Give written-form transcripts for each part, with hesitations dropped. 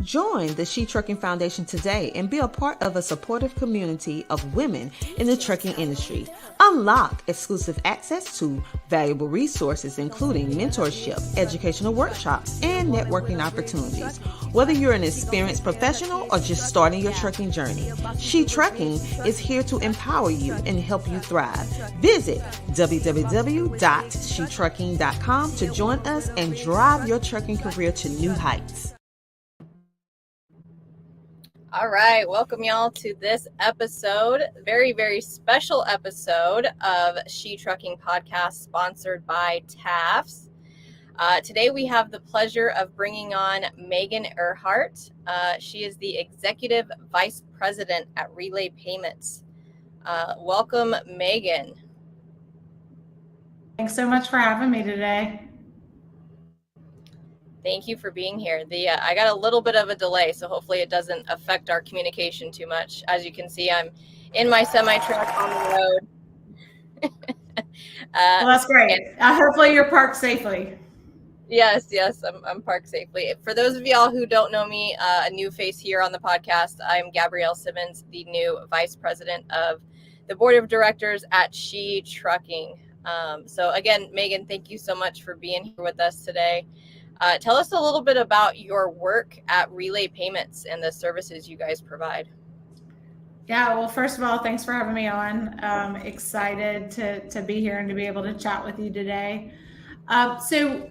Join the She Trucking Foundation today and be a part of a supportive community of women in the trucking industry. Unlock exclusive access to valuable resources, including mentorship, educational workshops, and networking opportunities. Whether you're an experienced professional or just starting your trucking journey, She Trucking is here to empower you and help you thrive. Visit www.shetrucking.com to join us and drive your trucking career to new heights. All right, welcome y'all to this episode, very, very special episode of She Trucking Podcast, sponsored by TAFS. Today we have the pleasure of bringing on Meghann Erhart. She is the Executive Vice President at Relay Payments. Welcome, Meghann. Thanks so much for having me today. Thank you for being here. I got a little bit of a delay, so hopefully it doesn't affect our communication too much. As you can see, I'm in my semi-truck on the road. Well, that's great. Hopefully you're parked safely. Yes, I'm parked safely. For those of y'all who don't know me, a new face here on the podcast, I'm Gabrielle Simmons, the new Vice President of the Board of Directors at She Trucking. So again, Meghann, thank you so much for being here with us today. Tell us a little bit about your work at Relay Payments and the services you guys provide. Yeah, well, first of all, thanks for having me on. Excited to be here and to be able to chat with you today. So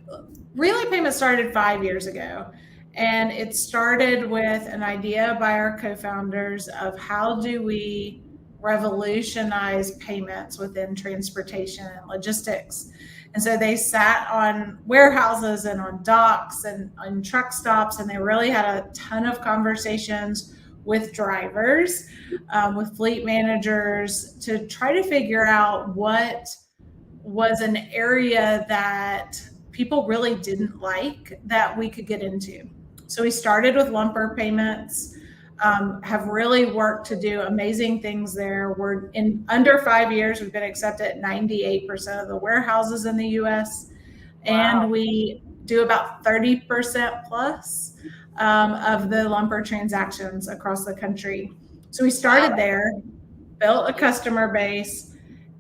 Relay Payments started 5 years ago, and it started with an idea by our co-founders of how do we revolutionize payments within transportation and logistics. And so they sat on warehouses and on docks and on truck stops, and they really had a ton of conversations with drivers, with fleet managers, to try to figure out what was an area that people really didn't like that we could get into. So we started with lumper payments, have really worked to do amazing things there. We're in under 5 years, we've been accepted at 98% of the warehouses in the US. Wow. And we do about 30% plus of the lumper transactions across the country. So we started there, built a customer base,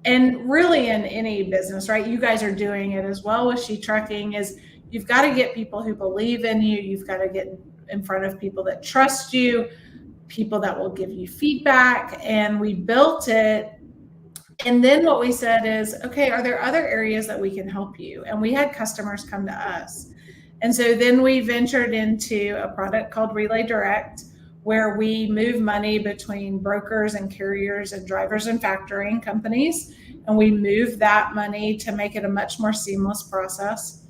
and really in any business, right? You guys are doing it as well with She Trucking, is you've got to get people who believe in you. You've got to get in front of people that trust you, people that will give you feedback. And we built it. And then what we said is, okay, are there other areas that we can help you? And we had customers come to us. And so then we ventured into a product called Relay Direct, where we move money between brokers and carriers and drivers and factoring companies. And we move that money to make it a much more seamless process.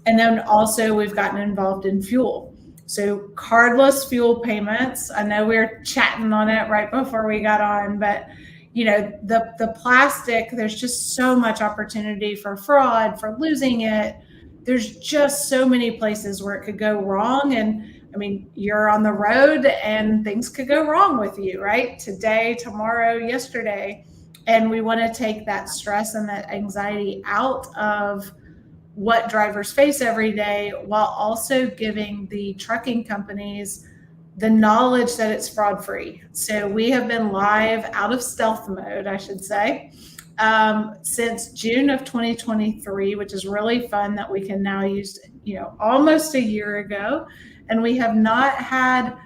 And then also we've gotten involved in fuel. So cardless fuel payments. I know we were chatting on it right before we got on, but you know, the plastic, there's just so much opportunity for fraud, for losing it. There's just so many places where it could go wrong. And I mean, you're on the road and things could go wrong with you, right? Today, tomorrow, yesterday. And we want to take that stress and that anxiety out of what drivers face every day, while also giving the trucking companies the knowledge that it's fraud free. So we have been live out of stealth mode, I should say, since June of 2023, which is really fun that we can now use, you know, almost a year ago. And we have not had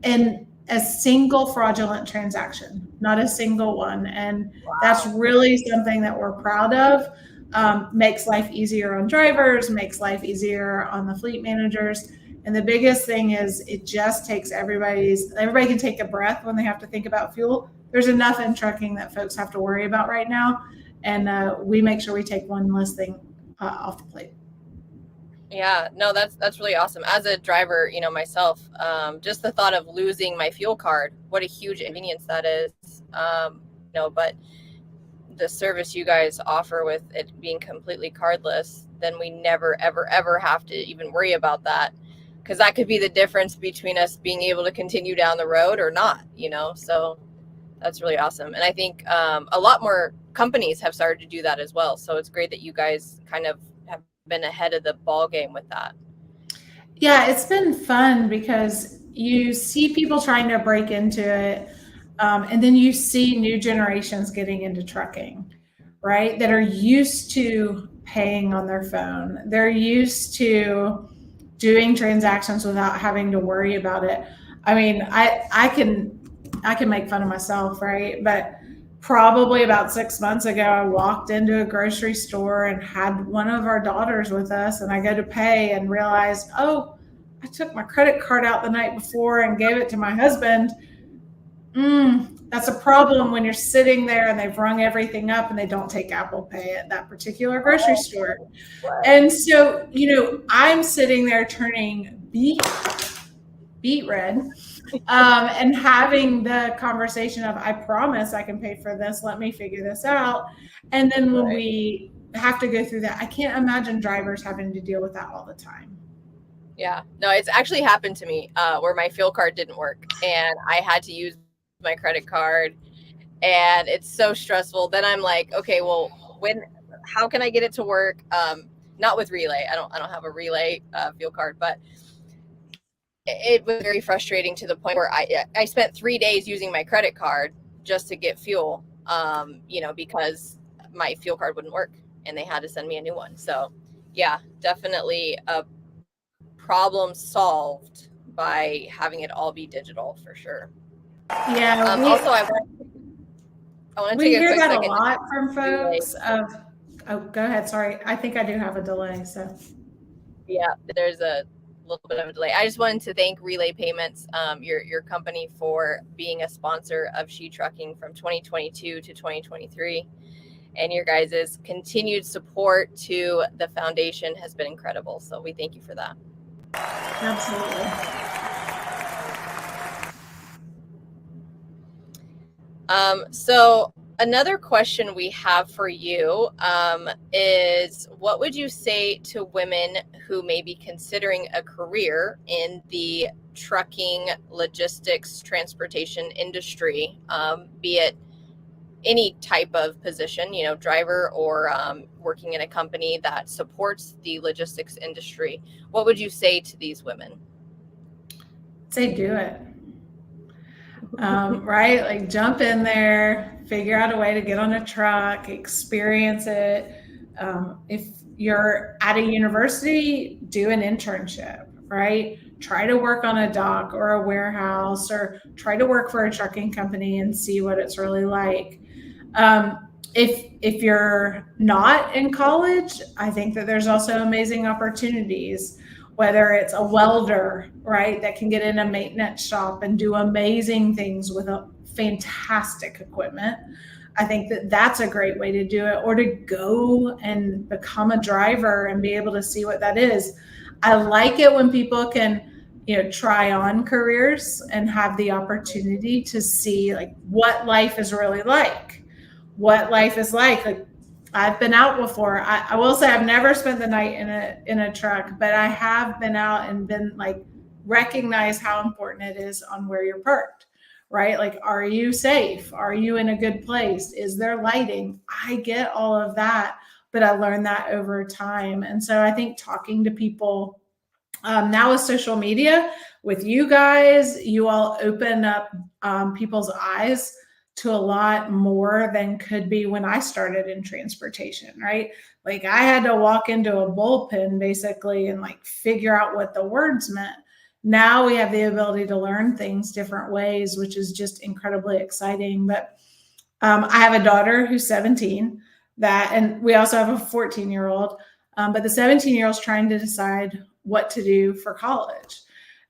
a single fraudulent transaction, not a single one. And that's really something that we're proud of. Makes life easier on drivers, makes life easier on the fleet managers. And the biggest thing is it just takes everybody can take a breath when they have to think about fuel. There's enough in trucking that folks have to worry about right now. And we make sure we take one less thing off the plate. Yeah, no, that's really awesome. As a driver, you know, myself, just the thought of losing my fuel card, what a huge inconvenience that is. You know, but the service you guys offer with it being completely cardless, then we never, ever, ever have to even worry about that. because that could be the difference between us being able to continue down the road or not, so that's really awesome. And I think a lot more companies have started to do that as well. So it's great that you guys kind of have been ahead of the ball game with that. Yeah, it's been fun because you see people trying to break into it. And then you see new generations getting into trucking, right? That are used to paying on their phone. They're used to doing transactions without having to worry about it. I mean, I can make fun of myself, right? But probably about 6 months ago, I walked into a grocery store and had one of our daughters with us, and I go to pay and realized, oh, I took my credit card out the night before and gave it to my husband. That's a problem when you're sitting there and they've rung everything up and they don't take Apple Pay at that particular grocery store. And so, I'm sitting there turning beet red, and having the conversation of, I promise I can pay for this. Let me figure this out. And then when we have to go through that, I can't imagine drivers having to deal with that all the time. Yeah, no, it's actually happened to me where my fuel card didn't work and I had to use my credit card, and it's so stressful. Then I'm like, okay, well, how can I get it to work? Not with Relay. I don't have a Relay fuel card, but it was very frustrating to the point where I spent 3 days using my credit card just to get fuel, because my fuel card wouldn't work and they had to send me a new one. So yeah, definitely a problem solved by having it all be digital for sure. Yeah. Also, I want to take a quick second. We hear that a lot from folks. Oh, go ahead. Sorry. I think I do have a delay. So yeah, there's a little bit of a delay. I just wanted to thank Relay Payments, your company, for being a sponsor of She Trucking from 2022 to 2023. And your guys' continued support to the foundation has been incredible. So we thank you for that. Absolutely. So another question we have for you is, what would you say to women who may be considering a career in the trucking, logistics, transportation industry, be it any type of position, driver or working in a company that supports the logistics industry? What would you say to these women? Say do it. Right? Like jump in there, figure out a way to get on a truck, experience it. If you're at a university, do an internship, right? Try to work on a dock or a warehouse, or try to work for a trucking company and see what it's really like. If you're not in college, I think that there's also amazing opportunities, whether it's a welder, right, that can get in a maintenance shop and do amazing things with a fantastic equipment. I think that that's a great way to do it, or to go and become a driver and be able to see what that is. I like it when people can, try on careers and have the opportunity to see like what life is really like, what life is like. I've been out before. I will say I've never spent the night in a truck, but I have been out and been like, recognize how important it is on where you're parked, right? Like, are you safe? Are you in a good place? Is there lighting? I get all of that, but I learned that over time. And so I think talking to people now with social media, with you guys, you all open up people's eyes to a lot more than could be when I started in transportation, right? Like I had to walk into a bullpen basically and like figure out what the words meant. Now we have the ability to learn things different ways, which is just incredibly exciting. But I have a daughter who's 17, and we also have a 14-year-old, but the 17-year-old is trying to decide what to do for college.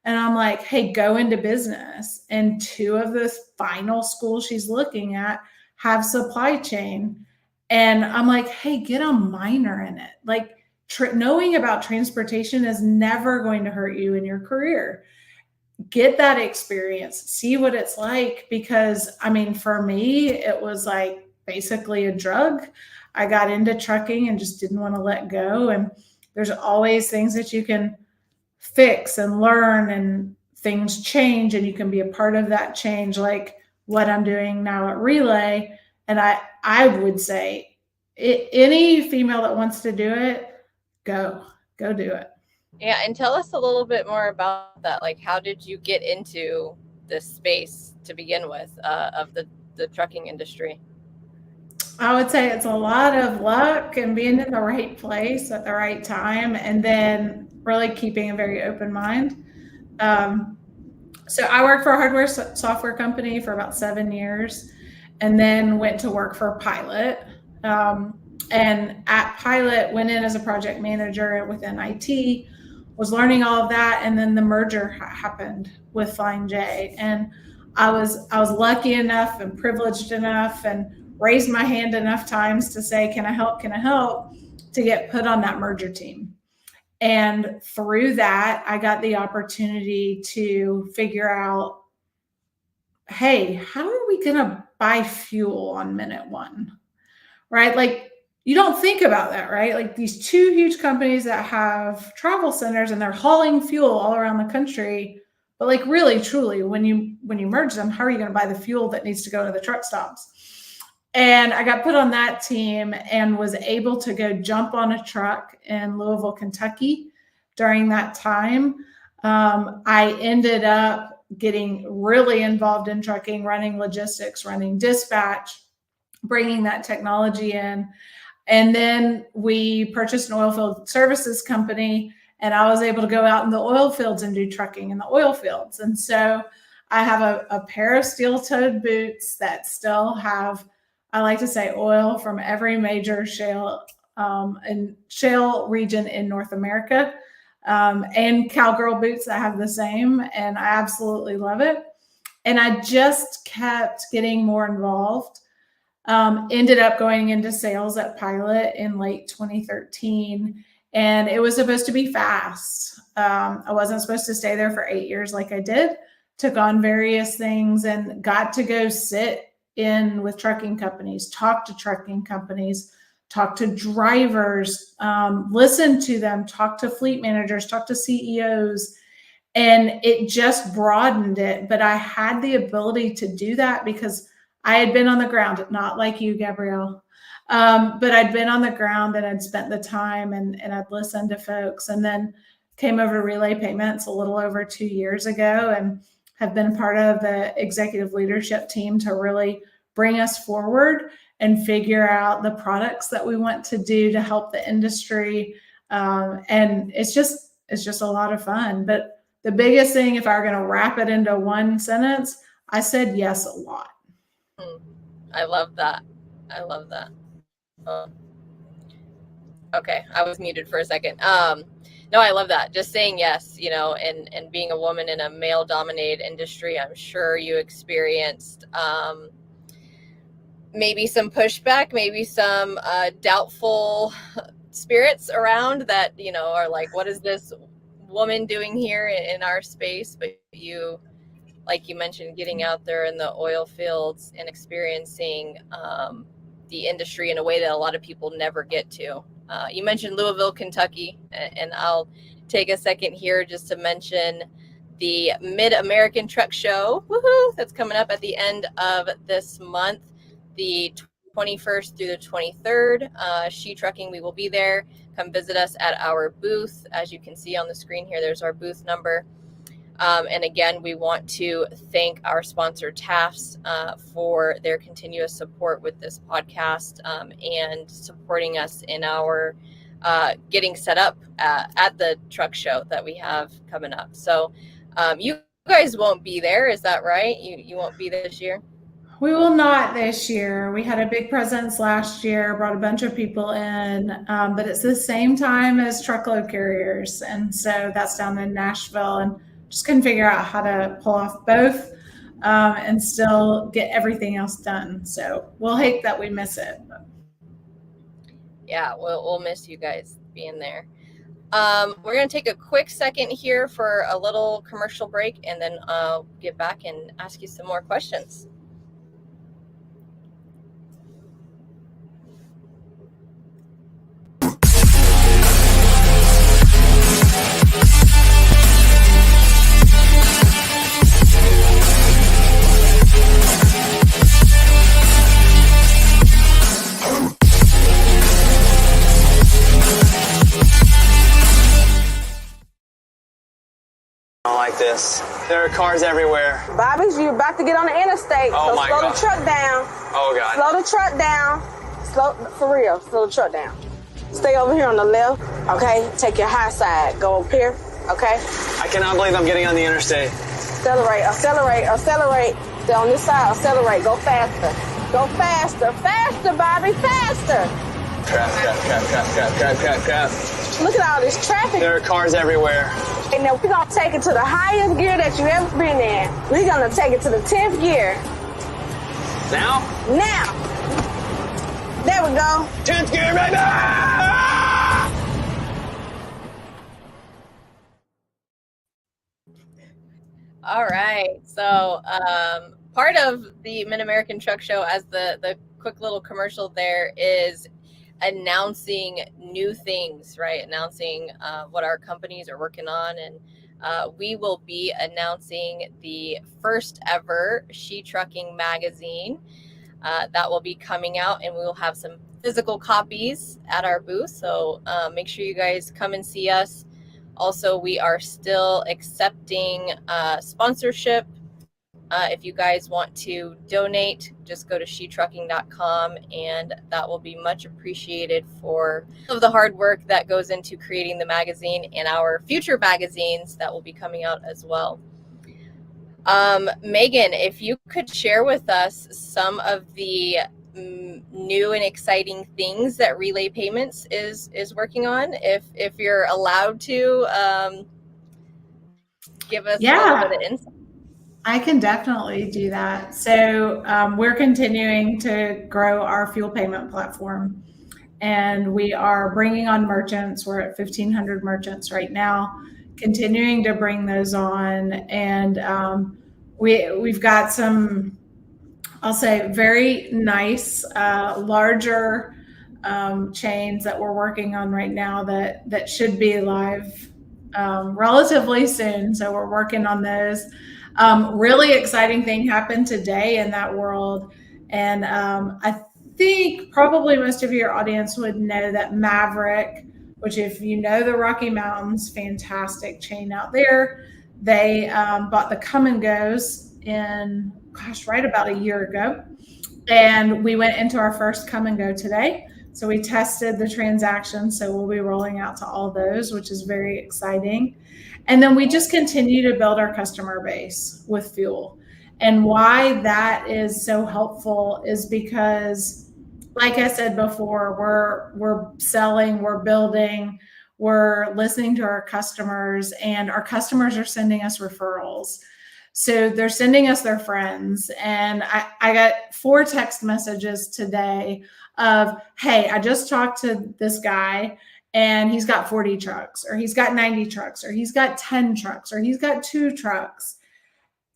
And I'm like, hey, go into business. And 2 of the final schools she's looking at have supply chain. And I'm like, hey, get a minor in it. Like knowing about transportation is never going to hurt you in your career. Get that experience, see what it's like. Because I mean, for me, it was like basically a drug. I got into trucking and just didn't want to let go. And there's always things that you can fix and learn, and things change, and you can be a part of that change, like what I'm doing now at Relay. And I would say any female that wants to do it, go do it. Yeah, and tell us a little bit more about that. Like, how did you get into this space to begin with, of the trucking industry? I would say it's a lot of luck and being in the right place at the right time, and then really keeping a very open mind. So I worked for a hardware software company for about 7 years, and then went to work for Pilot. And at Pilot, went in as a project manager within IT, was learning all of that, and then the merger happened with Flying J, and I was lucky enough and privileged enough and raised my hand enough times to say, can I help, to get put on that merger team. And through that, I got the opportunity to figure out, hey, how are we going to buy fuel on minute one? Right? Like, you don't think about that, right? Like, these two huge companies that have travel centers and they're hauling fuel all around the country. But like, really, truly, when you merge them, how are you going to buy the fuel that needs to go to the truck stops? And I got put on that team and was able to go jump on a truck in Louisville, Kentucky during that time. I ended up getting really involved in trucking, running logistics, running dispatch, bringing that technology in. And then we purchased an oil field services company, and I was able to go out in the oil fields and do trucking in the oil fields. And so I have a pair of steel-toed boots that still have, I like to say, oil from every major shale region in North America, and cowgirl boots that have the same, and I absolutely love it. And I just kept getting more involved. Ended up going into sales at Pilot in late 2013, and it was supposed to be fast. I wasn't supposed to stay there for 8 years like I did. Took on various things and got to go sit in with trucking companies, talk to trucking companies, talk to drivers, listen to them, talk to fleet managers, talk to CEOs, and it just broadened it. But I had the ability to do that because I had been on the ground, not like you, Gabrielle, but I'd been on the ground and I'd spent the time and I'd listened to folks, and then came over to Relay Payments a little over 2 years ago and have been part of the executive leadership team to really bring us forward and figure out the products that we want to do to help the industry. And it's just a lot of fun. But the biggest thing, if I were going to wrap it into one sentence, I said yes a lot. I love that. Okay, I was muted for a second. No, I love that. Just saying yes, and being a woman in a male-dominated industry, I'm sure you experienced maybe some pushback, maybe some doubtful spirits around that, are like, what is this woman doing here in our space? But you, like you mentioned, getting out there in the oil fields and experiencing the industry in a way that a lot of people never get to. You mentioned Louisville, Kentucky, and I'll take a second here just to mention the Mid-American Truck Show, that's coming up at the end of this month, the 21st through the 23rd. She Trucking, we will be there. Come visit us at our booth. As you can see on the screen here, there's our booth number. And again, we want to thank our sponsor, TAFS, for their continuous support with this podcast, and supporting us in our getting set up at the truck show that we have coming up. So you guys won't be there, is that right? You won't be there this year? We will not this year. We had a big presence last year, brought a bunch of people in, but it's the same time as truckload carriers. And so that's down in Nashville, and just couldn't figure out how to pull off both and still get everything else done. So we'll hate that we miss it. Yeah, we'll miss you guys being there. We're going to take a quick second here for a little commercial break, and then I'll get back and ask you some more questions. this. There are cars everywhere. Bobby's, you about to get on the interstate. Oh, so my slow God. the truck down. Oh, God. Slow the truck down. For real, slow the truck down. Stay over here on the left, okay? Take your high side. Go up here, okay? I cannot believe I'm getting on the interstate. Accelerate. Stay on this side, accelerate. Go faster. Go faster. Faster, Bobby, faster. Crap. Look at all this traffic. There are cars everywhere. And now we're going to take it to the highest gear that you've ever been in. We're going to take it to the 10th gear. Now? Now. There we go. 10th gear, baby! All right. So part of the Mid-American Truck Show, as the quick little commercial there, is announcing new things, right? Announcing what our companies are working on. And we will be announcing the first ever She Trucking magazine that will be coming out, and we will have some physical copies at our booth. So make sure you guys come and see us. Also, we are still accepting sponsorship. If you guys want to donate, just go to shetrucking.com, and that will be much appreciated for all of the hard work that goes into creating the magazine and our future magazines that will be coming out as well. Meghann, if you could share with us some of the new and exciting things that Relay Payments is working on, if you're allowed to give us a little bit of insight. I can definitely do that. So we're continuing to grow our fuel payment platform, and we are bringing on merchants. We're at 1,500 merchants right now, continuing to bring those on. And we've got some, I'll say, very nice, larger chains that we're working on right now that should be live relatively soon. So we're working on those. Really exciting thing happened today in that world. And I think probably most of your audience would know that Maverick, which, if you know the Rocky Mountains, fantastic chain out there, they bought the Come and Goes in, right about a year ago. And we went into our first Come and Go today. So we tested the transaction. So we'll be rolling out to all those, which is very exciting. And then we just continue to build our customer base with fuel. And why that is so helpful is because, like I said before, we're selling, we're building, we're listening to our customers, and our customers are sending us referrals. So they're sending us their friends. And I got 4 text messages today of, hey, I just talked to this guy, and he's got 40 trucks, or he's got 90 trucks, or he's got 10 trucks, or he's got 2 trucks.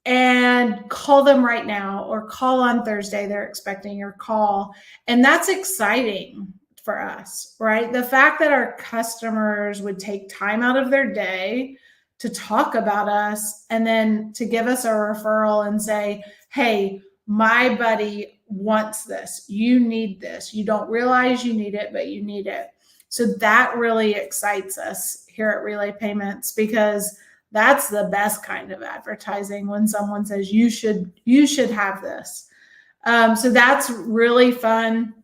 And call them right now, or call on Thursday. They're expecting your call. And that's exciting for us, right? The fact that our customers would take time out of their day to talk about us, and then to give us a referral and say, hey, my buddy wants this. You need this. You don't realize you need it, but you need it. So that really excites us here at Relay Payments, because that's the best kind of advertising, when someone says you should have this. So that's really fun.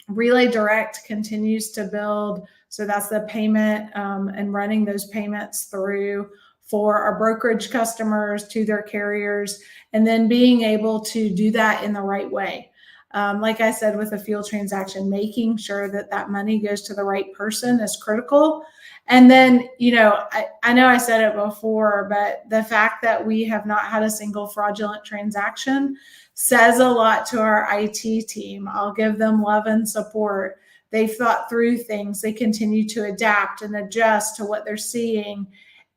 Relay Direct continues to build. So that's the payment and running those payments through for our brokerage customers to their carriers, and then being able to do that in the right way. Like I said, with a fuel transaction, making sure that that money goes to the right person is critical. And then, I know I said it before, but the fact that we have not had a single fraudulent transaction says a lot to our IT team. I'll give them love and support. They've thought through things. They continue to adapt and adjust to what they're seeing.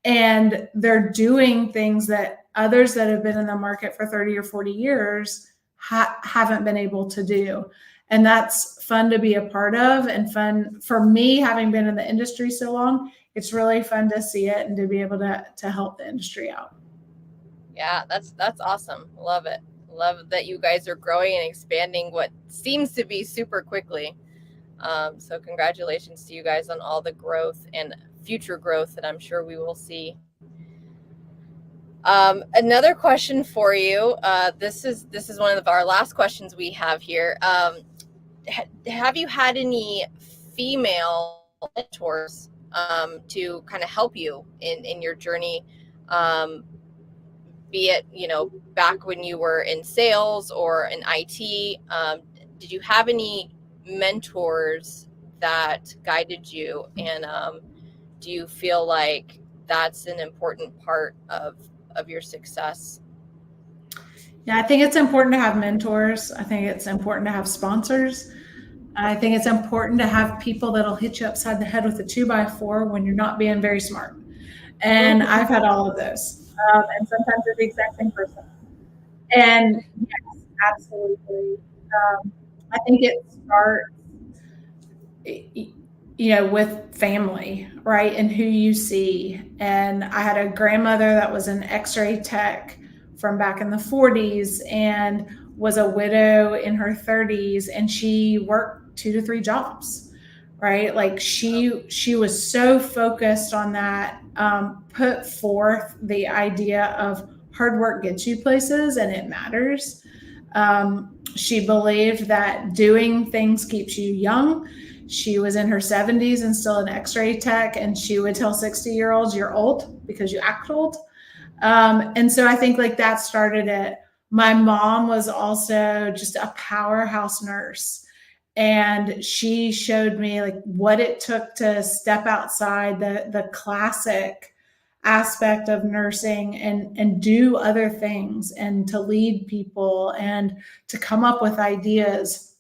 And they're doing things that others that have been in the market for 30 or 40 years haven't been able to do. And that's fun to be a part of, and fun for me, having been in the industry so long. It's really fun to see it and to be able to help the industry out. Yeah, that's awesome. Love it. Love that you guys are growing and expanding what seems to be super quickly. So congratulations to you guys on all the growth and future growth that I'm sure we will see. Another question for you. This is one of our last questions we have here. Have you had any female mentors to kind of help you in your journey? Be it, back when you were in sales or in IT, did you have any mentors that guided you? And do you feel like that's an important part of your success? Yeah, I think it's important to have mentors. I think it's important to have sponsors. I think it's important to have people that'll hit you upside the head with a 2x4 when you're not being very smart. And I've had all of those. And sometimes they're the exact same person. And yes, absolutely. I think it starts, with family, right? And who you see. And I had a grandmother that was an X-ray tech from back in the 40s and was a widow in her 30s, and she worked 2 to 3 jobs, right? Like she was so focused on that, put forth the idea of hard work gets you places and it matters. She believed that doing things keeps you young. She was in her 70s and still an X-ray tech, and she would tell 60-year-olds, you're old because you act old. And so I think like that started it. My mom was also just a powerhouse nurse, and she showed me like what it took to step outside the classic aspect of nursing and do other things and to lead people and to come up with ideas.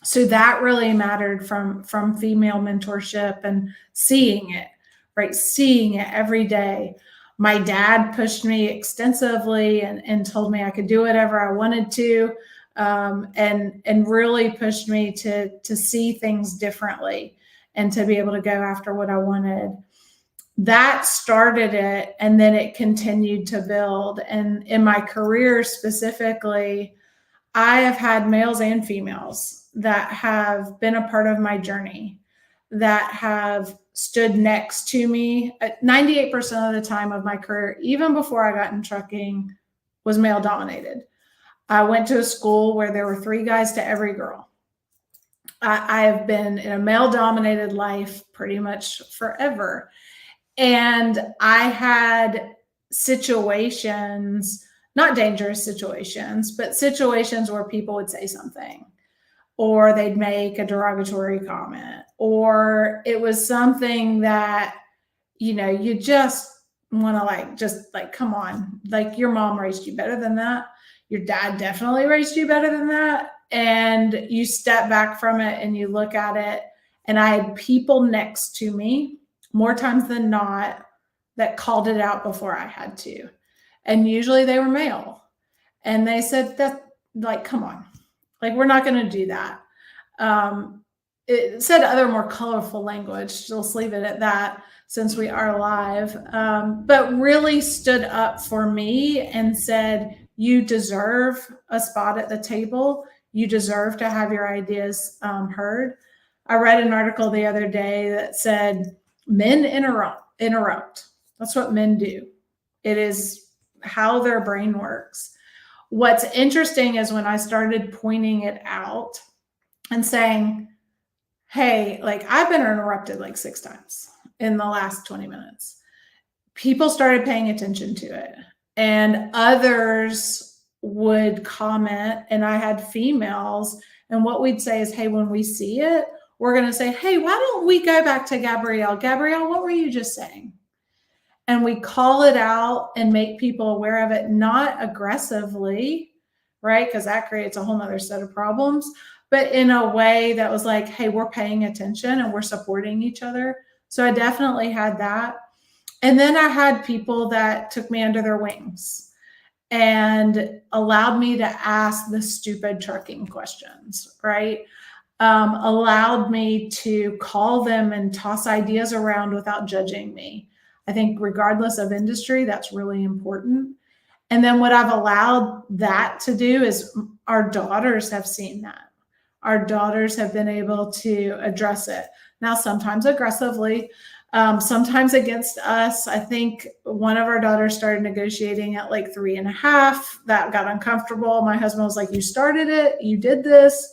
So that really mattered from female mentorship and seeing it, right? Seeing it every day. My dad pushed me extensively and told me I could do whatever I wanted to, and really pushed me to see things differently and to be able to go after what I wanted. That started it, and then it continued to build. And in my career specifically, I have had males and females that have been a part of my journey, that have stood next to me. 98% of the time of my career, even before I got in trucking, was male dominated. I went to a school where there were 3 guys to every girl. I have been in a male dominated life pretty much forever. And I had situations, not dangerous situations, but situations where people would say something, or they'd make a derogatory comment, or it was something that, you just want to come on, like your mom raised you better than that. Your dad definitely raised you better than that. And you step back from it and you look at it. And I had people next to me more times than not that called it out before I had to. And usually they were male. And they said that, like, come on, like, we're not going to do that. It said other more colorful language. Let's leave it at that since we are live. But really stood up for me and said, you deserve a spot at the table. You deserve to have your ideas heard. I read an article the other day that said, men interrupt. That's what men do. It is how their brain works. What's interesting is when I started pointing it out and saying, hey, like, I've been interrupted like 6 times in the last 20 minutes. People started paying attention to it, and others would comment, and I had females, and what we'd say is, hey, when we see it, we're going to say, hey, why don't we go back to Gabrielle? Gabrielle, what were you just saying? And we call it out and make people aware of it, not aggressively, right? Because that creates a whole nother set of problems, but in a way that was like, hey, we're paying attention and we're supporting each other. So I definitely had that. And then I had people that took me under their wings and allowed me to ask the stupid trucking questions, right? Allowed me to call them and toss ideas around without judging me. I think regardless of industry, that's really important. And then what I've allowed that to do is our daughters have seen that. Our daughters have been able to address it. Now, sometimes aggressively, sometimes against us. I think one of our daughters started negotiating at like 3.5. That got uncomfortable. My husband was like, you started it, you did this,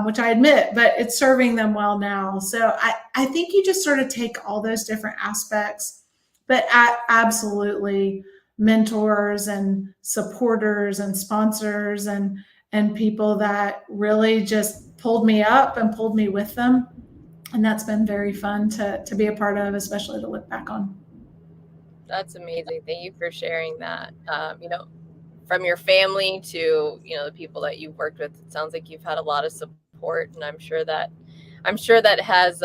which I admit, but it's serving them well now. So I think you just sort of take all those different aspects, but absolutely mentors and supporters and sponsors and people that really just pulled me up and pulled me with them. And that's been very fun to be a part of, especially to look back on. That's amazing. Thank you for sharing that. From your family to, the people that you've worked with, it sounds like you've had a lot of support, and I'm sure that has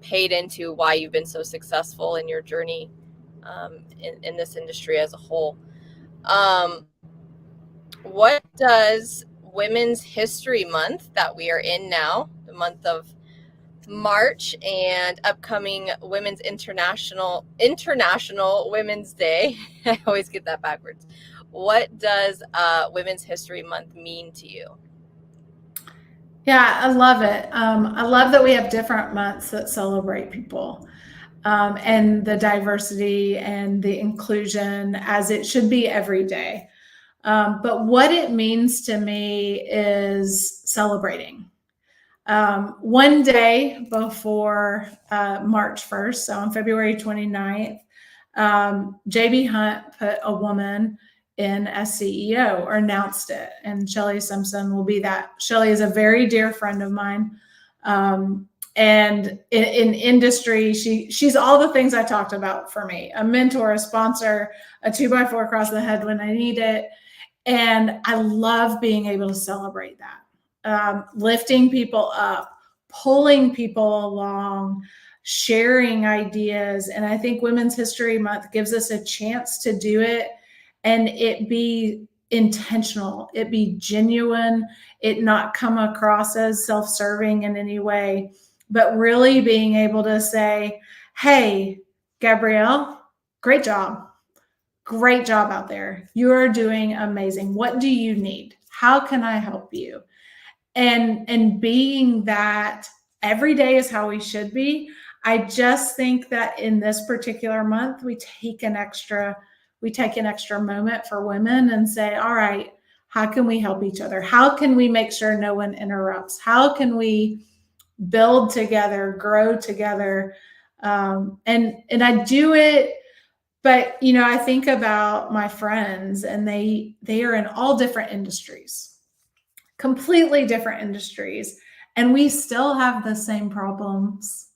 paid into why you've been so successful in your journey in this industry as a whole. What does Women's History Month that we are in now, the month of March, and upcoming Women's International Women's Day, I always get that backwards. What does Women's History Month mean to you? Yeah, I love it. I love that we have different months that celebrate people and the diversity and the inclusion, as it should be every day. But what it means to me is celebrating. One day before March 1st, so on February 29th, J.B. Hunt put a woman in as CEO, or announced it, and Shelly Simpson will be that. Shelly is a very dear friend of mine, and in industry, she's all the things I talked about for me: a mentor, a sponsor, a 2x4 across the head when I need it, and I love being able to celebrate that, lifting people up, pulling people along, sharing ideas, and I think Women's History Month gives us a chance to do it. And it be intentional, it be genuine, it not come across as self-serving in any way, but really being able to say, hey, Gabrielle, great job out there. You are doing amazing. What do you need? How can I help you? And being that every day is how we should be. I just think that in this particular month, we take an extra moment for women and say, all right, how can we help each other? How can we make sure no one interrupts? How can we build together, grow together? And I do it, but I think about my friends, and they are in all different industries, completely different industries, and we still have the same problems.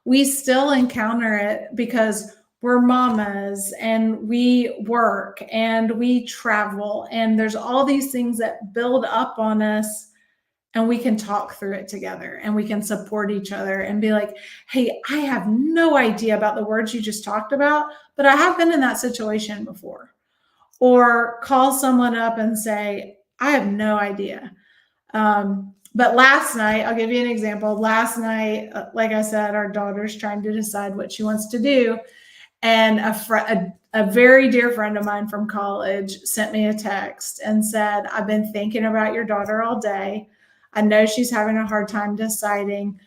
We still encounter it because we're mamas and we work and we travel, and there's all these things that build up on us, and we can talk through it together, and we can support each other and be like, hey, I have no idea about the words you just talked about, but I have been in that situation before. Or call someone up and say, I have no idea. But last night, I'll give you an example. Last night, like I said, our daughter's trying to decide what she wants to do. And a very dear friend of mine from college sent me a text and said, I've been thinking about your daughter all day. I know she's having a hard time deciding.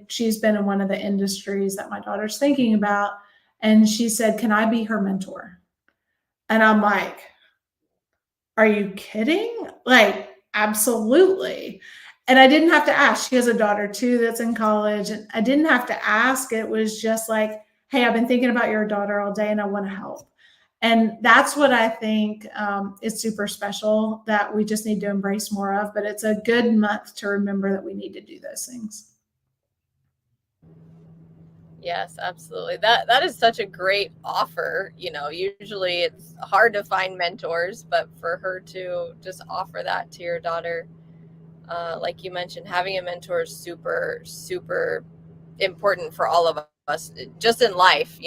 She's been in one of the industries that my daughter's thinking about. And she said, can I be her mentor? And I'm like, are you kidding? Like, absolutely. And I didn't have to ask. She has a daughter too that's in college, and I didn't have to ask. It was just like, hey, I've been thinking about your daughter all day and I want to help. And that's what I think is super special, that we just need to embrace more of. But it's a good month to remember that we need to do those things. Yes, absolutely. That is such a great offer. Usually it's hard to find mentors, but for her to just offer that to your daughter, like you mentioned, having a mentor is super, super important for all of us, just in life,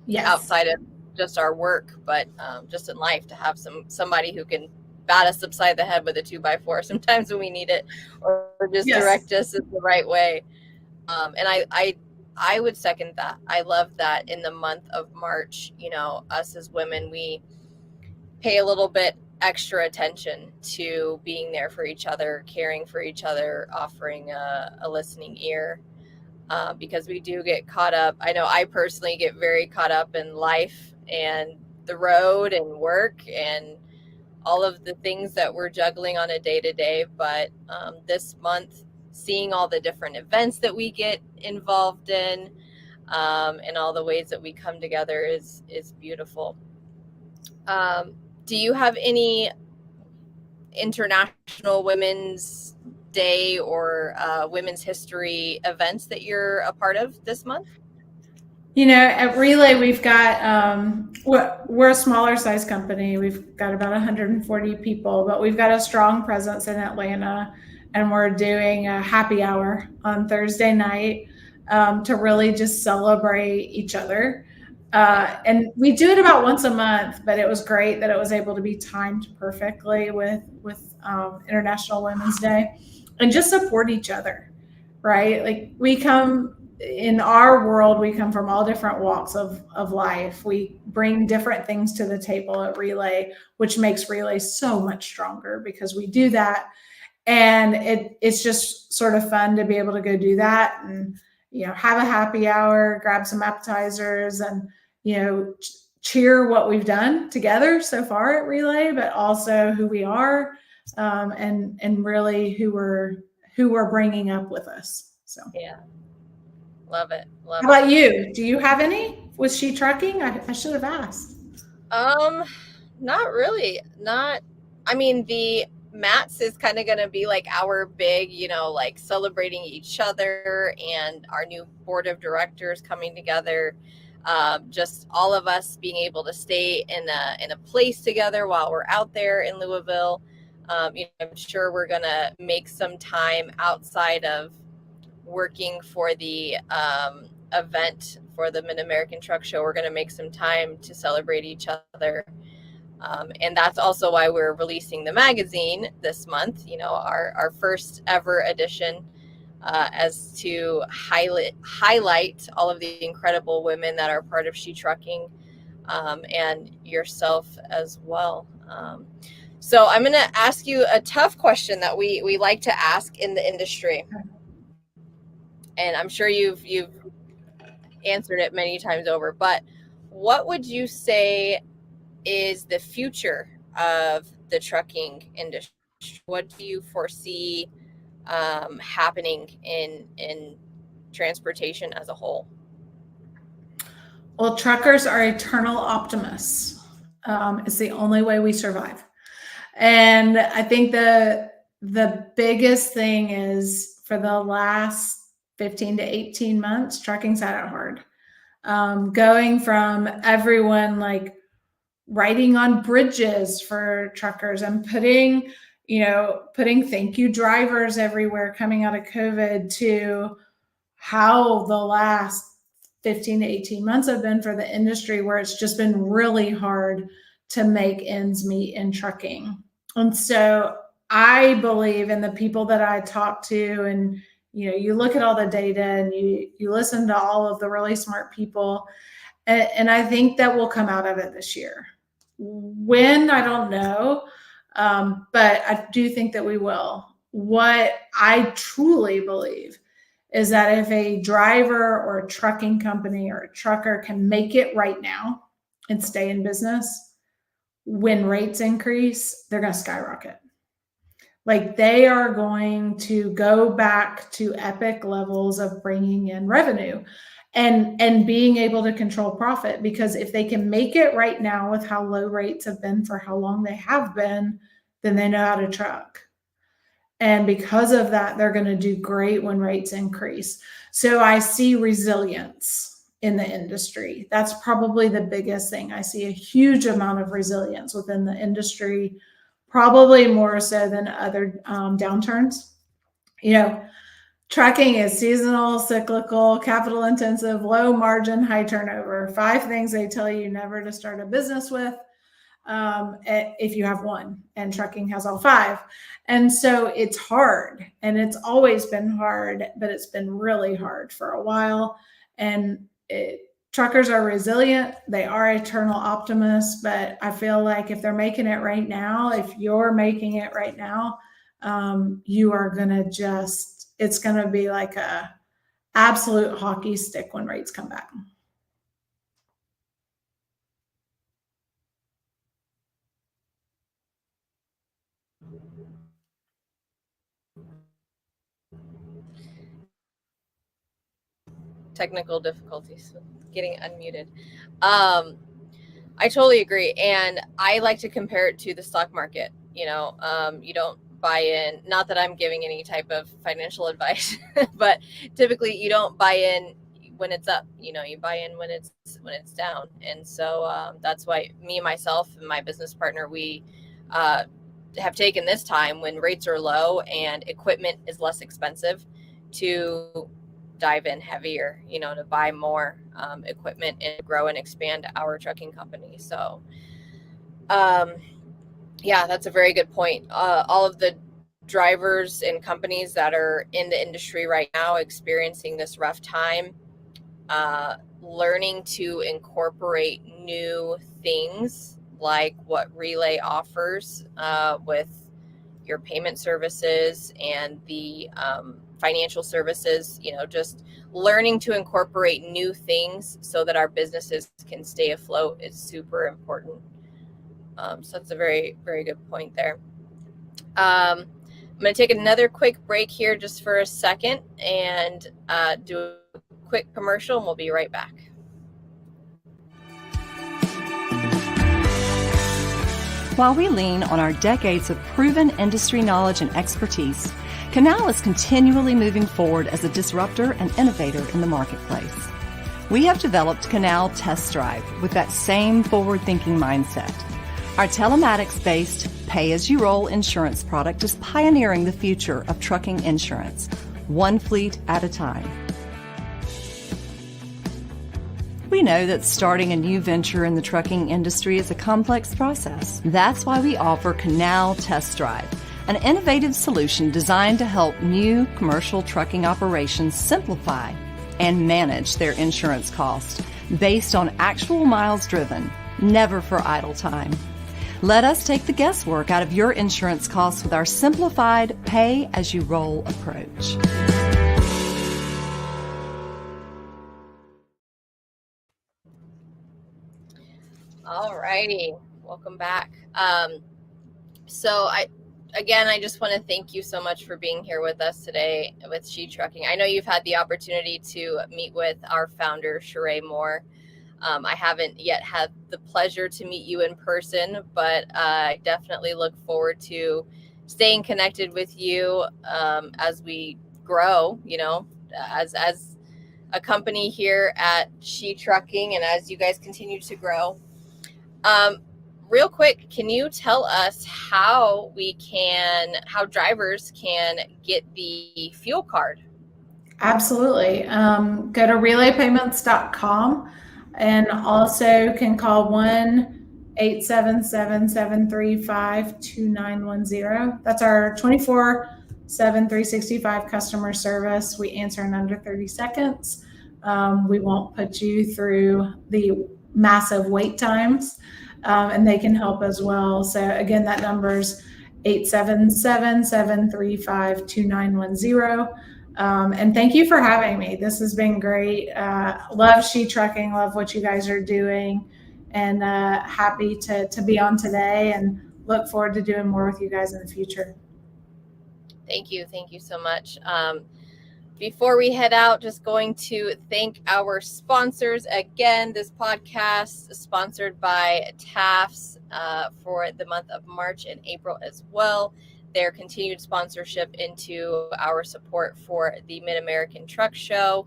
Yes. Outside of just our work, but just in life, to have somebody who can bat us upside the head with a 2x4 sometimes when we need it, or just Yes. direct us in the right way. And I would second that. I love that in the month of March, us as women, we pay a little bit extra attention to being there for each other, caring for each other, offering a listening ear. because we do get caught up. I know I personally get very caught up in life and the road and work and all of the things that we're juggling on a day-to-day. But this month, seeing all the different events that we get involved in, and all the ways that we come together is beautiful. Do you have any International Women's Day or Women's History events that you're a part of this month? You know, at Relay, we've got, we're a smaller size company. We've got about 140 people, but we've got a strong presence in Atlanta, and we're doing a happy hour on Thursday night to really just celebrate each other. And we do it about once a month, but it was great that it was able to be timed perfectly with International Women's Day, and just support each other, right? Like, we come in our world, we come from all different walks of life. We bring different things to the table at Relay, which makes Relay so much stronger because we do that. And it's just sort of fun to be able to go do that and, you know, have a happy hour, grab some appetizers, and, you know, cheer what we've done together so far at Relay, but also who we are, and really who we're bringing up with us. So yeah, love it. How about you? Do you have any with She Trucking? I should have asked. Not really. I mean, the Mats is kind of going to be like our big, you know, like celebrating each other and our new board of directors coming together. Just all of us being able to stay in a place together while we're out there in Louisville. You know, I'm sure we're going to make some time outside of working for the event for the Mid-American Truck Show. We're going to make some time to celebrate each other. And that's also why we're releasing the magazine this month, you know, our first ever edition, as to highlight all of the incredible women that are part of She Trucking, and yourself as well. So I'm going to ask you a tough question that we like to ask in the industry. And I'm sure you've answered it many times over, but what would you say is the future of the trucking industry? What do you foresee happening in transportation as a whole? Well, truckers are eternal optimists. It's the only way we survive. And I think the biggest thing is, for the last 15 to 18 months, trucking's had it hard. Going from everyone like writing on bridges for truckers and putting thank you drivers everywhere coming out of COVID, to how the last 15 to 18 months have been for the industry, where it's just been really hard to make ends meet in trucking. And so I believe in the people that I talk to, and, you know, you look at all the data and you listen to all of the really smart people, and I think that we'll come out of it this year. When, I don't know, but I do think that we will. What I truly believe is that if a driver or a trucking company or a trucker can make it right now and stay in business, when rates increase, they're going to skyrocket. Like, they are going to go back to epic levels of bringing in revenue and being able to control profit. Because if they can make it right now with how low rates have been for how long they have been, then they know how to truck. And because of that, they're going to do great when rates increase. So I see resilience in the industry. That's probably the biggest thing. I see a huge amount of resilience within the industry, probably more so than other downturns. You know, trucking is seasonal, cyclical, capital intensive, low margin, high turnover. 5 things they tell you never to start a business with, if you have one, and trucking has all 5. And so it's hard, and it's always been hard, but it's been really hard for a while. And truckers are resilient. They are eternal optimists, but I feel like if they're making it right now, if you're making it right now, you are going to it's going to be like absolute hockey stick when rates come back. Technical difficulties getting unmuted. I totally agree. And I like to compare it to the stock market. You don't buy in, not that I'm giving any type of financial advice, but typically you don't buy in when it's up, you buy in when it's down. And so that's why me, myself, and my business partner, we have taken this time when rates are low and equipment is less expensive to dive in heavier, to buy more equipment and grow and expand our trucking company. So, yeah, that's a very good point. All of the drivers and companies that are in the industry right now experiencing this rough time, learning to incorporate new things like what Relay offers with your payment services and the financial services, just learning to incorporate new things so that our businesses can stay afloat is super important. So that's a very, very good point there. I'm going to take another quick break here just for a second and do a quick commercial, and we'll be right back. While we lean on our decades of proven industry knowledge and expertise, Canal is continually moving forward as a disruptor and innovator in the marketplace. We have developed Canal Test Drive with that same forward-thinking mindset. Our telematics-based pay-as-you-roll insurance product is pioneering the future of trucking insurance, one fleet at a time. We know that starting a new venture in the trucking industry is a complex process. That's why we offer Canal Test Drive, an innovative solution designed to help new commercial trucking operations simplify and manage their insurance costs based on actual miles driven, never for idle time. Let us take the guesswork out of your insurance costs with our simplified pay-as-you-roll approach. All righty, welcome back. So I just want to thank you so much for being here with us today with She Trucking. I know you've had the opportunity to meet with our founder, Sheree Moore. I haven't yet had the pleasure to meet you in person, but I definitely look forward to staying connected with you as we grow, as a company here at She Trucking, and as you guys continue to grow. Real quick, can you tell us how drivers can get the fuel card? Absolutely. Go to relaypayments.com and also can call 1-877-735-2910. That's our 24/7, 365 customer service. We answer in under 30 seconds. We won't put you through the massive wait times. And they can help as well. So again, that number's 877-735-2910. And thank you for having me. This has been great. Love She Trucking, love what you guys are doing, and happy to be on today, and look forward to doing more with you guys in the future. Thank you so much. Before we head out, just going to thank our sponsors. Again, this podcast is sponsored by TAFS for the month of March and April as well. Their continued sponsorship into our support for the Mid-American Truck Show.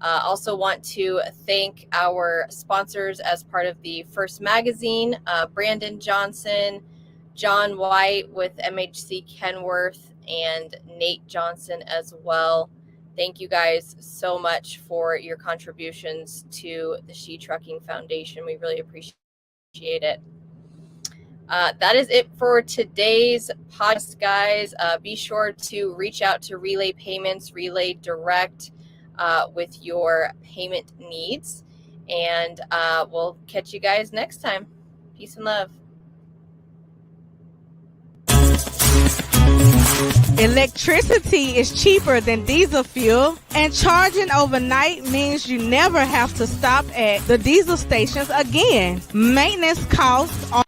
Also want to thank our sponsors as part of the First Magazine, Brandon Johnson, John White with MHC Kenworth, and Nate Johnson as well. Thank you guys so much for your contributions to the She Trucking Foundation. We really appreciate it. That is it for today's podcast, guys. Be sure to reach out to Relay Payments, Relay Direct with your payment needs. And we'll catch you guys next time. Peace and love. Electricity is cheaper than diesel fuel, and charging overnight means you never have to stop at the diesel stations again. Maintenance costs are